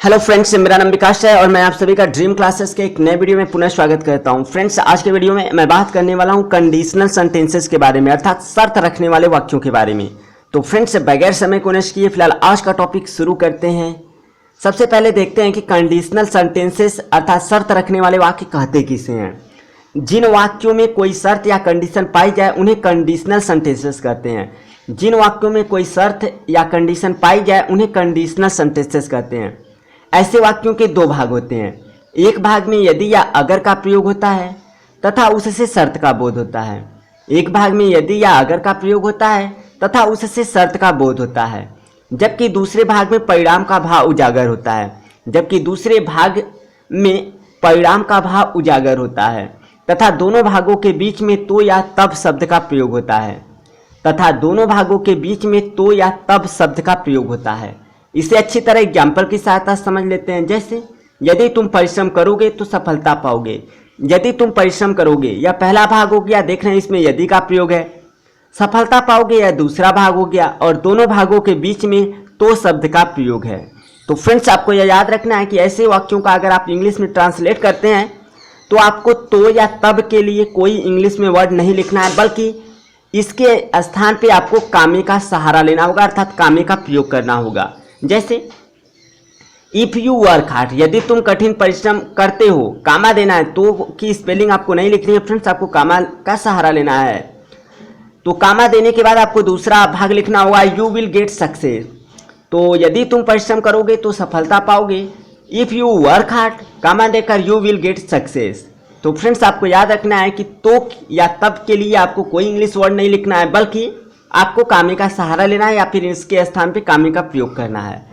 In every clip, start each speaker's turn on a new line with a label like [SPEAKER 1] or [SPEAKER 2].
[SPEAKER 1] Hello friends, मेरा नाम विकास है और मैं आप सभी का ड्रीम क्लासेस के एक नए वीडियो में पुनः स्वागत करता हूं। फ्रेंड्स, आज के वीडियो में मैं बात करने वाला हूं कंडीशनल सेंटेंसेस के बारे में, अर्थात शर्त रखने वाले वाक्यों के बारे में। तो फ्रेंड्स, बगैर समय को नष्ट किए फिलहाल आज का टॉपिक शुरू करते हैं। सबसे पहले देखते हैं कि कंडीशनल सेंटेंसेस अर्थात शर्त रखने वाले वाक्य कहते किसे हैं। जिन वाक्यों में कोई शर्त या कंडीशन पाई जाए उन्हें कंडीशनल सेंटेंसेस कहते हैं। जिन वाक्यों में कोई शर्त या कंडीशन पाई जाए उन्हें कंडीशनल सेंटेंसेस कहते हैं। ऐसे वाक्यों के दो भाग होते हैं। एक भाग में यदि या अगर का प्रयोग होता है तथा उससे शर्त का बोध होता है। एक भाग में यदि या अगर का प्रयोग होता है तथा उससे शर्त का बोध होता है, जबकि दूसरे भाग में परिणाम का भाव उजागर होता है। तथा दोनों भागों के बीच में तो या तब शब्द का प्रयोग होता है। इसे अच्छी तरह एग्जाम्पल की सहायता समझ लेते हैं। जैसे यदि तुम परिश्रम करोगे तो सफलता पाओगे। यदि तुम परिश्रम करोगे यह पहला भाग हो गया, देख रहे हैं इसमें यदि का प्रयोग है। सफलता पाओगे यह दूसरा भाग हो गया और दोनों भागों के बीच में तो शब्द का प्रयोग है। तो फ्रेंड्स, आपको यह याद रखना है कि ऐसे वाक्यों का अगर आप इंग्लिश में ट्रांसलेट करते हैं तो आपको तो या तब के लिए कोई इंग्लिश में वर्ड नहीं लिखना है, बल्कि इसके स्थान पे आपको कामे का सहारा लेना होगा, अर्थात कामे का प्रयोग करना होगा। जैसे इफ यू वर्क हार्ड, यदि तुम कठिन परिश्रम करते हो, कामा देना है, तो की स्पेलिंग आपको नहीं लिखनी है फ्रेंड्स, आपको कामा का सहारा लेना है। तो कामा देने के बाद आपको दूसरा भाग लिखना होगा यू विल गेट सक्सेस। तो यदि तुम परिश्रम करोगे तो सफलता पाओगे। इफ यू वर्क हार्ड, कामा देकर यू विल गेट सक्सेस। तो फ्रेंड्स, आपको याद रखना है कि तो या तब के लिए आपको कोई इंग्लिश वर्ड नहीं लिखना है, बल्कि आपको कामे का सहारा लेना है या फिर इसके स्थान पे कामे का प्रयोग करना है।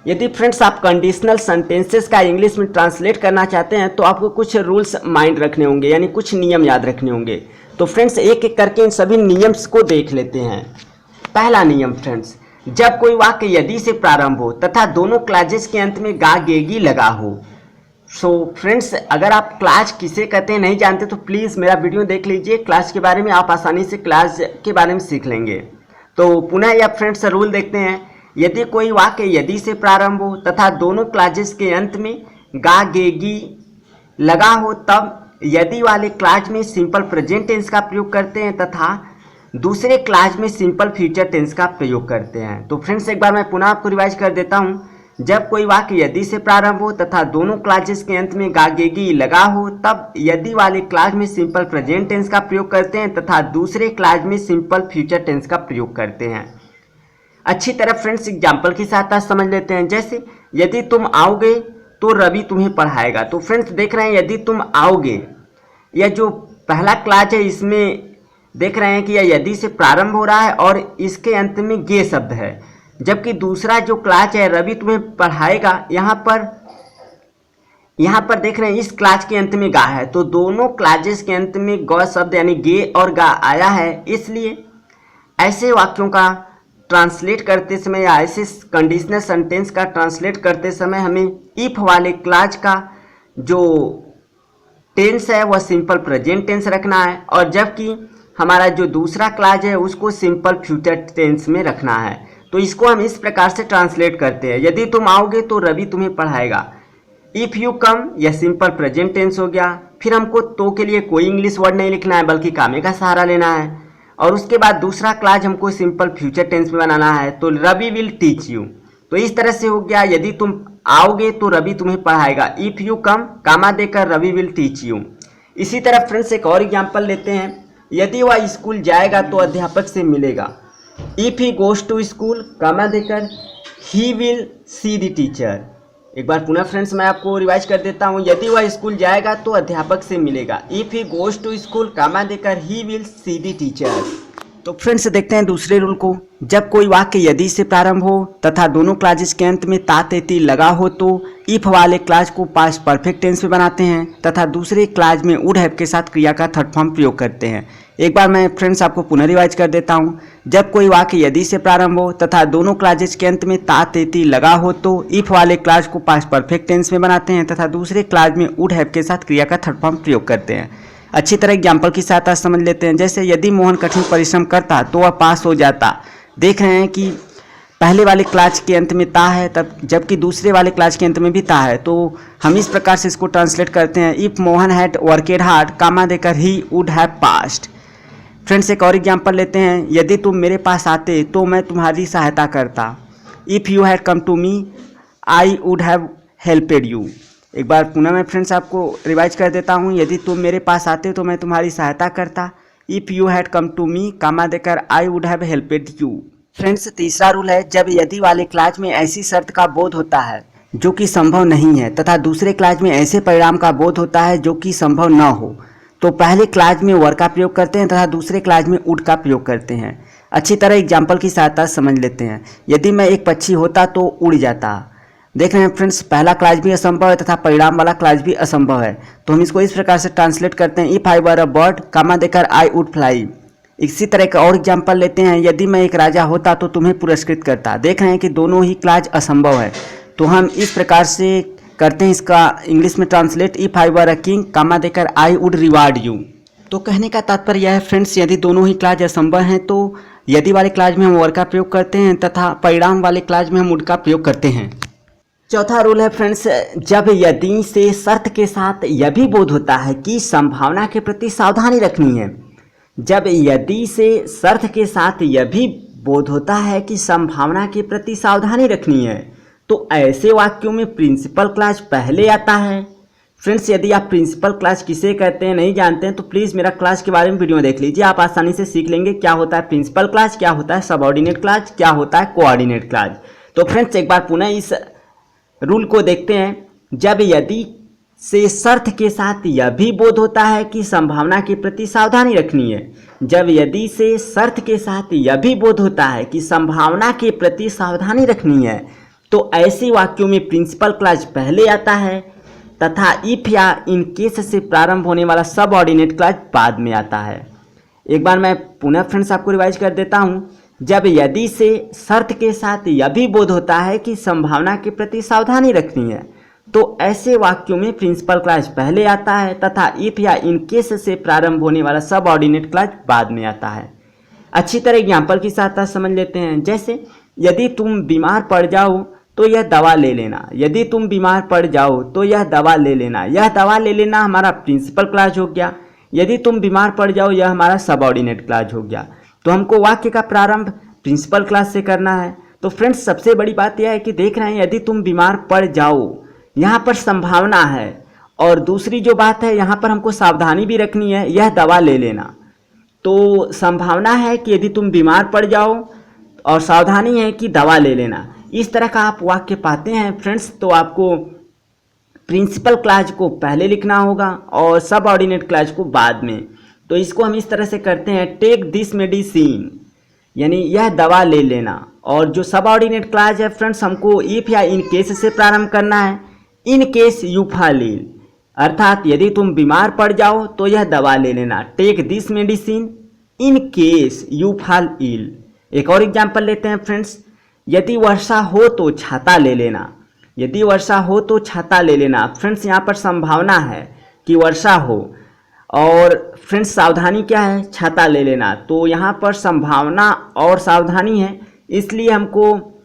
[SPEAKER 1] यदि फ्रेंड्स आप कंडीशनल सेंटेंसेस का इंग्लिश में ट्रांसलेट करना चाहते हैं तो आपको कुछ रूल्स माइंड रखने होंगे, यानी कुछ नियम याद रखने होंगे। तो फ्रेंड्स, एक एक करके इन सभी नियम्स को देख लेते हैं। पहला नियम फ्रेंड्स, जब कोई वाक्य यदि से प्रारंभ हो तथा दोनों क्लॉजेस के अंत में गा गेगी लगा हो। सो फ्रेंड्स, अगर आप क्लास किसे कहते हैं नहीं जानते तो प्लीज़ मेरा वीडियो देख लीजिए। क्लास के बारे में आप आसानी से क्लास के बारे में सीख लेंगे। तो पुनः यह फ्रेंड्स रूल देखते हैं। यदि कोई वाक्य यदि से प्रारंभ हो तथा दोनों क्लॉजेस के अंत में गा गेगी लगा हो, तब यदि वाले क्लॉज में सिंपल प्रेजेंट टेंस का प्रयोग करते हैं तथा दूसरे क्लॉज में सिंपल फ्यूचर टेंस का प्रयोग करते हैं। तो फ्रेंड्स, एक बार मैं पुनः आपको रिवाइज कर देता हूँ। जब कोई वाक्य यदि से प्रारंभ हो तथा दोनों क्लॉजेस के अंत में गागेगी लगा हो, तब यदि वाले क्लॉज में सिंपल प्रेजेंट टेंस का प्रयोग करते हैं तथा दूसरे क्लॉज में सिंपल फ्यूचर टेंस का प्रयोग करते हैं। अच्छी तरह फ्रेंड्स एग्जाम्पल की सहायता समझ लेते हैं। जैसे यदि तुम आओगे तो रवि तुम्हें पढ़ाएगा। तो फ्रेंड्स, देख रहे हैं यदि तुम आओगे, यह जो पहला क्लॉज है इसमें देख रहे हैं कि यह यदि से प्रारंभ हो रहा है और इसके अंत में गे शब्द है, जबकि दूसरा जो क्लॉज है रवि तुम्हें पढ़ाएगा, यहाँ पर देख रहे हैं इस क्लॉज के अंत में गा है। तो दोनों क्लॉजेस के अंत में ग शब्द यानी गे और गा आया है। इसलिए ऐसे वाक्यों का ट्रांसलेट करते समय या ऐसे कंडीशनल सेंटेंस का ट्रांसलेट करते समय हमें इफ वाले क्लॉज का जो टेंस है वह सिंपल प्रेजेंट टेंस रखना है, और जबकि हमारा जो दूसरा क्लॉज है उसको सिंपल फ्यूचर टेंस में रखना है। तो इसको हम इस प्रकार से ट्रांसलेट करते हैं। यदि तुम आओगे तो रवि तुम्हें पढ़ाएगा। इफ़ यू कम, यह सिंपल प्रेजेंट टेंस हो गया। फिर हमको तो के लिए कोई इंग्लिश वर्ड नहीं लिखना है, बल्कि कामे का सहारा लेना है। और उसके बाद दूसरा क्लॉज हमको सिंपल फ्यूचर टेंस में बनाना है। तो रवि विल टीच यू। तो इस तरह से हो गया, यदि तुम आओगे तो रवि तुम्हें पढ़ाएगा। इफ़ यू कम, कामा देकर रवि विल टीच यू। इसी तरह फ्रेंड्स एक और एग्जाम्पल लेते हैं। यदि वह स्कूल जाएगा तो अध्यापक से मिलेगा। If he goes to school, comma देकर he will see the teacher. एक बार पुनः फ्रेंड्स मैं आपको रिवाइज कर देता हूँ। यदि वह स्कूल जाएगा तो अध्यापक से मिलेगा। If he goes to school, comma देकर he will see the teacher. तो फ्रेंड्स देखते हैं दूसरे रूल को। जब कोई वाक्य यदि से प्रारंभ हो तथा दोनों क्लॉजेस के अंत में ता तेती लगा हो तो इफ वाले क्लॉज को पास्ट परफेक्ट टेंस में बनाते हैं तथा दूसरे क्लॉज में वुड हैव के साथ क्रिया का थर्ड फॉर्म प्रयोग करते हैं। एक बार मैं फ्रेंड्स आपको पुनः रिवाइज कर देता हूँ। जब कोई वाक्य यदि से प्रारंभ हो तथा दोनों क्लॉजेस के अंत में ता तेती लगा हो तो इफ वाले क्लॉज को पास्ट परफेक्ट टेंस में बनाते हैं तथा दूसरे क्लॉज में वुड हैव के साथ क्रिया का थर्ड फॉर्म प्रयोग करते हैं। अच्छी तरह एग्जाम्पल की सहायता समझ लेते हैं। जैसे यदि मोहन कठिन परिश्रम करता तो वह पास हो जाता। देख रहे हैं कि पहले वाले क्लास के अंत में ता है, तब जबकि दूसरे वाले क्लास के अंत में भी ता है। तो हम इस प्रकार से इसको ट्रांसलेट करते हैं, इफ़ मोहन हैड वर्केड हार्ड, कामा देकर he would have past. Friends एक और एग्जांपल लेते हैं, यदि तुम मेरे पास आते तो मैं तुम्हारी सहायता करता। If you had come to me I would have helped you. एक बार पुनः मैं फ्रेंड्स आपको रिवाइज कर देता हूँ, यदि तुम मेरे पास आते तो मैं तुम्हारी सहायता करता। If you had come to me, comma देकर I would have helped you. Friends तीसरा रूल है, जब यदि वाले क्लास में ऐसी शर्त का बोध होता है जो कि संभव नहीं है तथा दूसरे क्लास में ऐसे परिणाम का बोध होता है जो कि संभव न हो, तो पहले क्लास में वर का प्रयोग करते हैं तथा दूसरे क्लास में वुड का प्रयोग करते हैं। अच्छी तरह एग्जाम्पल की सहायता समझ लेते हैं। यदि मैं एक पक्षी होता तो उड़ जाता। देख रहे हैं फ्रेंड्स, पहला क्लास भी असंभव है तथा परिणाम वाला क्लास भी असंभव है। तो हम इसको इस प्रकार से ट्रांसलेट करते हैं, if I were a bird, कामा देकर आई वुड फ्लाई। इसी तरह का और एग्जाम्पल लेते हैं, यदि मैं एक राजा होता तो तुम्हें पुरस्कृत करता। देख रहे हैं कि दोनों ही क्लास असंभव है, तो हम इस प्रकार से करते हैं इसका इंग्लिश में translate, if I were a king, comma देकर आई वुड रिवार्ड यू। तो कहने का तात्पर्य यह है फ्रेंड्स, यदि दोनों ही क्लास असंभव हैं तो यदि वाले क्लास में हम वर का प्रयोग करते हैं तथा परिणाम वाले क्लास में हम वुड का प्रयोग करते हैं। चौथा रूल है फ्रेंड्स, जब यदि से शर्त के साथ यह भी बोध होता है कि संभावना के प्रति सावधानी रखनी है। जब यदि से शर्त के साथ यह भी बोध होता है कि संभावना के प्रति सावधानी रखनी है, तो ऐसे वाक्यों में प्रिंसिपल क्लास पहले आता है। फ्रेंड्स यदि आप प्रिंसिपल क्लास किसे कहते हैं नहीं जानते हैं तो प्लीज़ मेरा क्लास के बारे में वीडियो देख लीजिए, आप आसानी से सीख लेंगे क्या होता है प्रिंसिपल क्लास, क्या होता है सबऑर्डिनेट क्लास, क्या होता है कोऑर्डिनेट क्लास। तो फ्रेंड्स एक बार पुनः इस रूल को देखते हैं, जब यदि से शर्त के साथ यह भी बोध होता है कि संभावना के प्रति सावधानी रखनी है। जब यदि से शर्त के साथ यह भी बोध होता है कि संभावना के प्रति सावधानी रखनी है, तो ऐसे वाक्यों में प्रिंसिपल क्लास पहले आता है तथा इफ या इन केस से प्रारंभ होने वाला सबऑर्डिनेट क्लास बाद में आता है। एक बार मैं पुनः फ्रेंड्स आपको रिवाइज कर देता हूँ, जब यदि से शर्त के साथ यह भी बोध होता है कि संभावना के प्रति सावधानी रखनी है, तो ऐसे वाक्यों में प्रिंसिपल क्लास पहले आता है तथा इफ या इन केस से प्रारंभ होने वाला सबऑर्डिनेट क्लास बाद में आता है। अच्छी तरह एग्जाम्पल की सहायता समझ लेते हैं, जैसे यदि तुम बीमार पड़ जाओ तो यह दवा ले लेना। यदि तुम बीमार पड़ जाओ तो यह दवा ले लेना। यह दवा ले लेना हमारा प्रिंसिपल क्लास हो गया। यदि तुम बीमार पड़ जाओ यह हमारा सबऑर्डिनेट क्लास हो गया। तो हमको वाक्य का प्रारंभ प्रिंसिपल क्लास से करना है। तो फ्रेंड्स सबसे बड़ी बात यह है कि देख रहे हैं यदि तुम बीमार पड़ जाओ, यहाँ पर संभावना है, और दूसरी जो बात है यहाँ पर हमको सावधानी भी रखनी है, यह दवा ले लेना। तो संभावना है कि यदि तुम बीमार पड़ जाओ और सावधानी है कि दवा ले लेना। इस तरह का आप वाक्य पाते हैं फ्रेंड्स, तो आपको प्रिंसिपल क्लास को पहले लिखना होगा और सबऑर्डिनेट क्लास को बाद में। तो इसको हम इस तरह से करते हैं, टेक दिस मेडिसिन, यानी यह दवा ले लेना। और जो सबऑर्डिनेट क्लास है फ्रेंड्स, हमको इफ या इन केस से प्रारंभ करना है। In case you fall ill, अर्थात यदि तुम बीमार पड़ जाओ तो यह दवा ले लेना। Take this medicine in case you fall ill. एक और एग्जाम्पल लेते हैं फ्रेंड्स, यदि वर्षा हो तो छाता ले लेना। यदि वर्षा हो तो छाता ले लेना। फ्रेंड्स यहाँ पर संभावना है कि वर्षा हो और फ्रेंड्स सावधानी क्या है, छाता ले लेना। तो यहाँ पर संभावना और सावधानी है, इसलिए हमको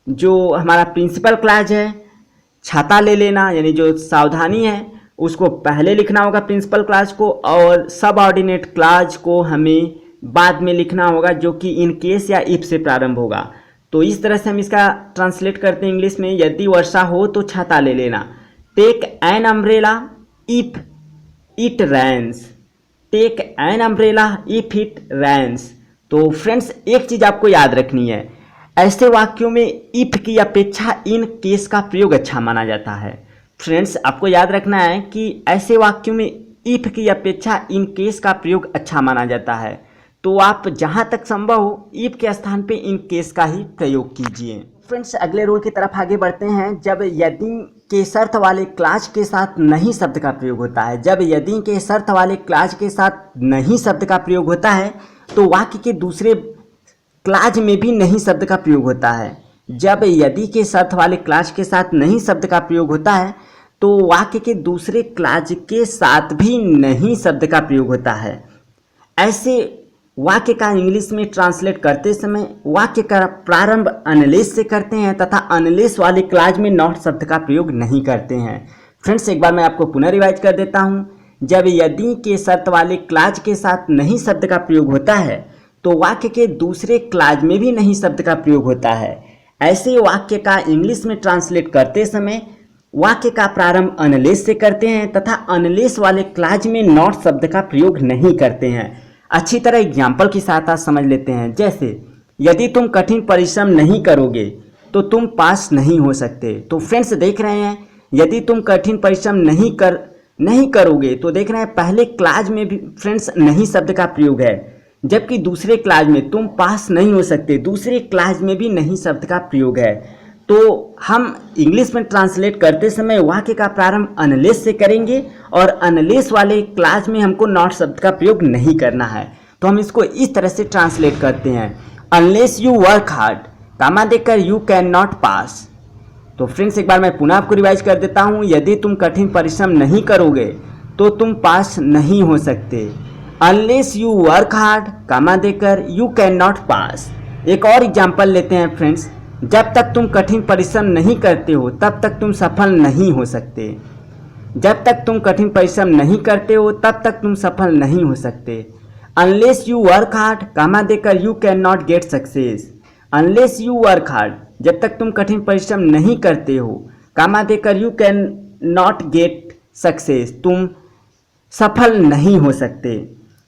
[SPEAKER 1] जो हमारा प्रिंसिपल क्लास है छाता ले लेना, यानी जो सावधानी है उसको पहले लिखना होगा प्रिंसिपल क्लास को, और सबऑर्डिनेट क्लास को हमें बाद में लिखना होगा जो कि इन केस या इफ से प्रारंभ होगा। तो इस तरह से हम इसका ट्रांसलेट करते हैं इंग्लिश में, यदि वर्षा हो तो छाता ले लेना। Take an umbrella if it rains. Take an umbrella if it rains. तो फ्रेंड्स एक चीज़ आपको याद रखनी है, ऐसे वाक्यों में इफ की अपेक्षा इन केस का प्रयोग अच्छा माना जाता है। फ्रेंड्स आपको याद रखना है कि ऐसे वाक्यों में इफ की अपेक्षा इन केस का प्रयोग अच्छा माना जाता है। तो आप जहां तक संभव हो इफ के स्थान पे इन केस का ही प्रयोग कीजिए। फ्रेंड्स अगले रूल की तरफ आगे बढ़ते हैं, जब यदि के शर्त वाले क्लास के साथ नहीं शब्द का प्रयोग होता है। जब यदि के शर्त वाले क्लास के साथ नहीं शब्द का प्रयोग होता है तो वाक्य के दूसरे क्लास में भी नहीं शब्द का प्रयोग होता है। जब यदि के शर्त वाले क्लास के साथ नहीं शब्द का प्रयोग होता है तो वाक्य के दूसरे क्लास के साथ भी नहीं शब्द का प्रयोग होता है। ऐसे वाक्य का इंग्लिश में ट्रांसलेट करते समय वाक्य का प्रारंभ अनलेस से करते हैं तथा अनलेस वाले क्लाज में नॉट शब्द का प्रयोग नहीं करते हैं। फ्रेंड्स, एक बार मैं आपको पुनः रिवाइज कर देता हूं। जब यदि के शर्त वाले क्लाज के साथ नहीं शब्द का प्रयोग होता है तो वाक्य के दूसरे क्लाज में भी नहीं शब्द का प्रयोग होता है। ऐसे वाक्य का इंग्लिश में ट्रांसलेट करते समय वाक्य का प्रारंभ अनलेस से करते हैं तथा अनलेस वाले क्लाज में नॉट शब्द का प्रयोग नहीं करते हैं। अच्छी तरह एग्जाम्पल की सहायता समझ लेते हैं। जैसे यदि तुम कठिन परिश्रम नहीं करोगे तो तुम पास नहीं हो सकते। तो फ्रेंड्स देख रहे हैं, यदि तुम कठिन परिश्रम नहीं करोगे तो देख रहे हैं पहले क्लाज में भी फ्रेंड्स नहीं शब्द का प्रयोग है, जबकि दूसरे क्लाज में तुम पास नहीं हो सकते, दूसरे क्लाज में भी नहीं शब्द का प्रयोग है। तो हम इंग्लिश में ट्रांसलेट करते समय वाक्य का प्रारंभ अनलेस से करेंगे और अनलेस वाले क्लाज में हमको नॉट शब्द का प्रयोग नहीं करना है। तो हम इसको इस तरह से ट्रांसलेट करते हैं, अनलेस यू वर्क हार्ड कामा देकर यू कैन नॉट पास। तो फ्रेंड्स एक बार मैं पुनः आपको रिवाइज कर देता हूँ, यदि तुम कठिन परिश्रम नहीं करोगे तो तुम पास नहीं हो सकते। अनलेस यू वर्क हार्ड कामा देकर यू कैन नॉट पास। एक और एग्जाम्पल लेते हैं फ्रेंड्स, जब तक तुम कठिन परिश्रम नहीं करते हो तब तक तुम सफल नहीं हो सकते। जब तक तुम कठिन परिश्रम नहीं करते हो तब तक तुम सफल नहीं हो सकते। अनलेस यू वर्क हार्ड कामा देकर you can not get success. Unless you work hard, जब तक तुम कठिन परिश्रम नहीं करते हो कामा देकर you can not get success, तुम सफल नहीं हो सकते।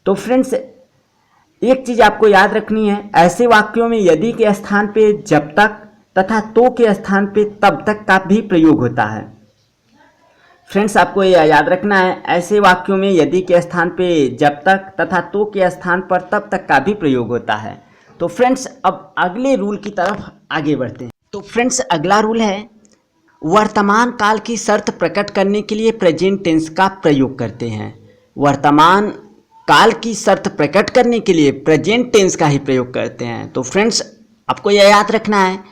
[SPEAKER 1] तो फ्रेंड्स एक चीज़ आपको याद रखनी है, ऐसे वाक्यों में यदि के स्थान पे जब तक तथा तो के स्थान पे तब तक का भी प्रयोग होता है। फ्रेंड्स आपको यह याद रखना है, ऐसे वाक्यों में यदि के स्थान पे जब तक तथा तो के स्थान पर तब तक का भी प्रयोग होता है। तो फ्रेंड्स अब अगले रूल की तरफ आगे बढ़ते हैं। तो फ्रेंड्स अगला रूल है, वर्तमान काल की शर्त प्रकट करने के लिए प्रेजेंट टेंस का प्रयोग करते हैं। वर्तमान काल की शर्त प्रकट करने के लिए प्रेजेंट टेंस का ही प्रयोग करते हैं। तो फ्रेंड्स आपको यह याद रखना है,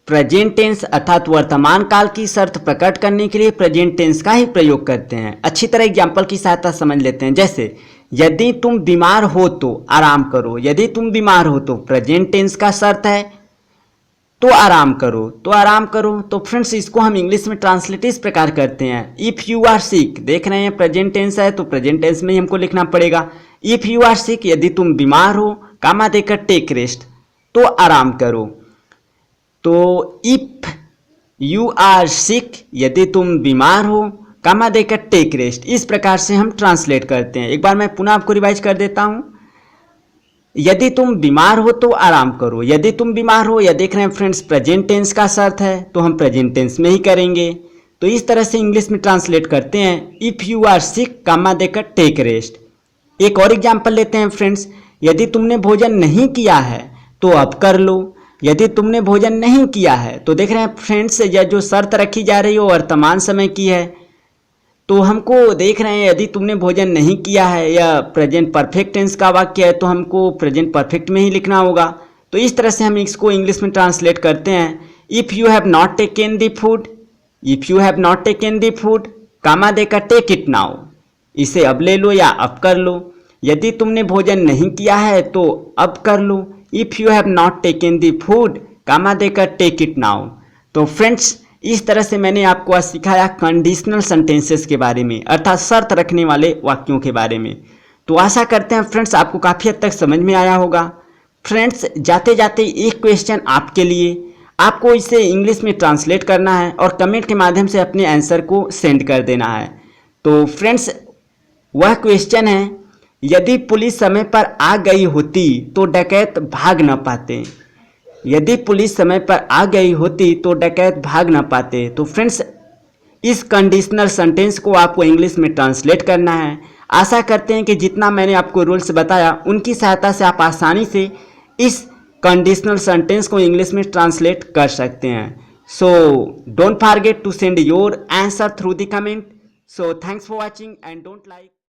[SPEAKER 1] प्रेजेंट टेंस अर्थात वर्तमान काल की शर्त प्रकट करने के लिए प्रेजेंट टेंस का ही प्रयोग करते हैं। अच्छी तरह एग्जाम्पल की सहायता समझ लेते हैं। जैसे यदि तुम बीमार हो तो आराम करो। यदि तुम बीमार हो तो प्रेजेंट टेंस का शर्त है तो आराम करो, तो आराम करो। तो फ्रेंड्स इसको हम इंग्लिश में ट्रांसलेट इस प्रकार करते हैं, इफ़ यू आर सिक, देख रहे हैं प्रेजेंट टेंस है तो प्रेजेंट टेंस में ही हमको लिखना पड़ेगा। इफ़ यू आर सिक, यदि तुम बीमार हो, कामा देकर टेक रेस्ट, तो आराम करो। तो इफ़ यू आर सिक, यदि तुम बीमार हो, कामा देकर टेक रेस्ट, इस प्रकार से हम ट्रांसलेट करते हैं। एक बार मैं पुनः आपको रिवाइज कर देता हूँ, यदि तुम बीमार हो तो आराम करो। यदि तुम बीमार हो, या देख रहे हैं फ्रेंड्स प्रेजेंट टेंस का शर्त है तो हम प्रेजेंट टेंस में ही करेंगे। तो इस तरह से इंग्लिश में ट्रांसलेट करते हैं, इफ़ यू आर सिक, कामा देकर टेक रेस्ट। एक और एग्जाम्पल लेते हैं फ्रेंड्स, यदि तुमने भोजन नहीं किया है तो अब कर लो। यदि तुमने भोजन नहीं किया है, तो देख रहे हैं फ्रेंड्स यह जो शर्त रखी जा रही है वो वर्तमान समय की है। तो हमको देख रहे हैं यदि तुमने भोजन नहीं किया है, या प्रेजेंट परफेक्ट टेंस का वाक्य है तो हमको प्रेजेंट परफेक्ट में ही लिखना होगा। तो इस तरह से हम इसको इंग्लिश में ट्रांसलेट करते हैं, if you have not taken the food, if you have not taken the food, comma देकर टेक इट नाउ, इसे अब ले लो या अब कर लो। यदि तुमने भोजन नहीं किया है तो अब कर लो, if you have not taken the food, comma देकर टेक इट नाउ। तो फ्रेंड्स इस तरह से मैंने आपको आज सिखाया कंडीशनल सेंटेंसेस के बारे में, अर्थात शर्त रखने वाले वाक्यों के बारे में। तो आशा करते हैं फ्रेंड्स आपको काफ़ी हद तक समझ में आया होगा। फ्रेंड्स जाते जाते एक क्वेश्चन आपके लिए, आपको इसे इंग्लिश में ट्रांसलेट करना है और कमेंट के माध्यम से अपने आंसर को सेंड कर देना है। तो फ्रेंड्स वह क्वेश्चन है, यदि पुलिस समय पर आ गई होती तो डकैत भाग न पाते। यदि पुलिस समय पर आ गई होती तो डकैत भाग न पाते। तो फ्रेंड्स इस कंडीशनल सेंटेंस को आपको इंग्लिश में ट्रांसलेट करना है। आशा करते हैं कि जितना मैंने आपको रूल्स बताया उनकी सहायता से आप आसानी से इस कंडीशनल सेंटेंस को इंग्लिश में ट्रांसलेट कर सकते हैं। So don't forget to send your answer through the comment. So thanks for watching and don't like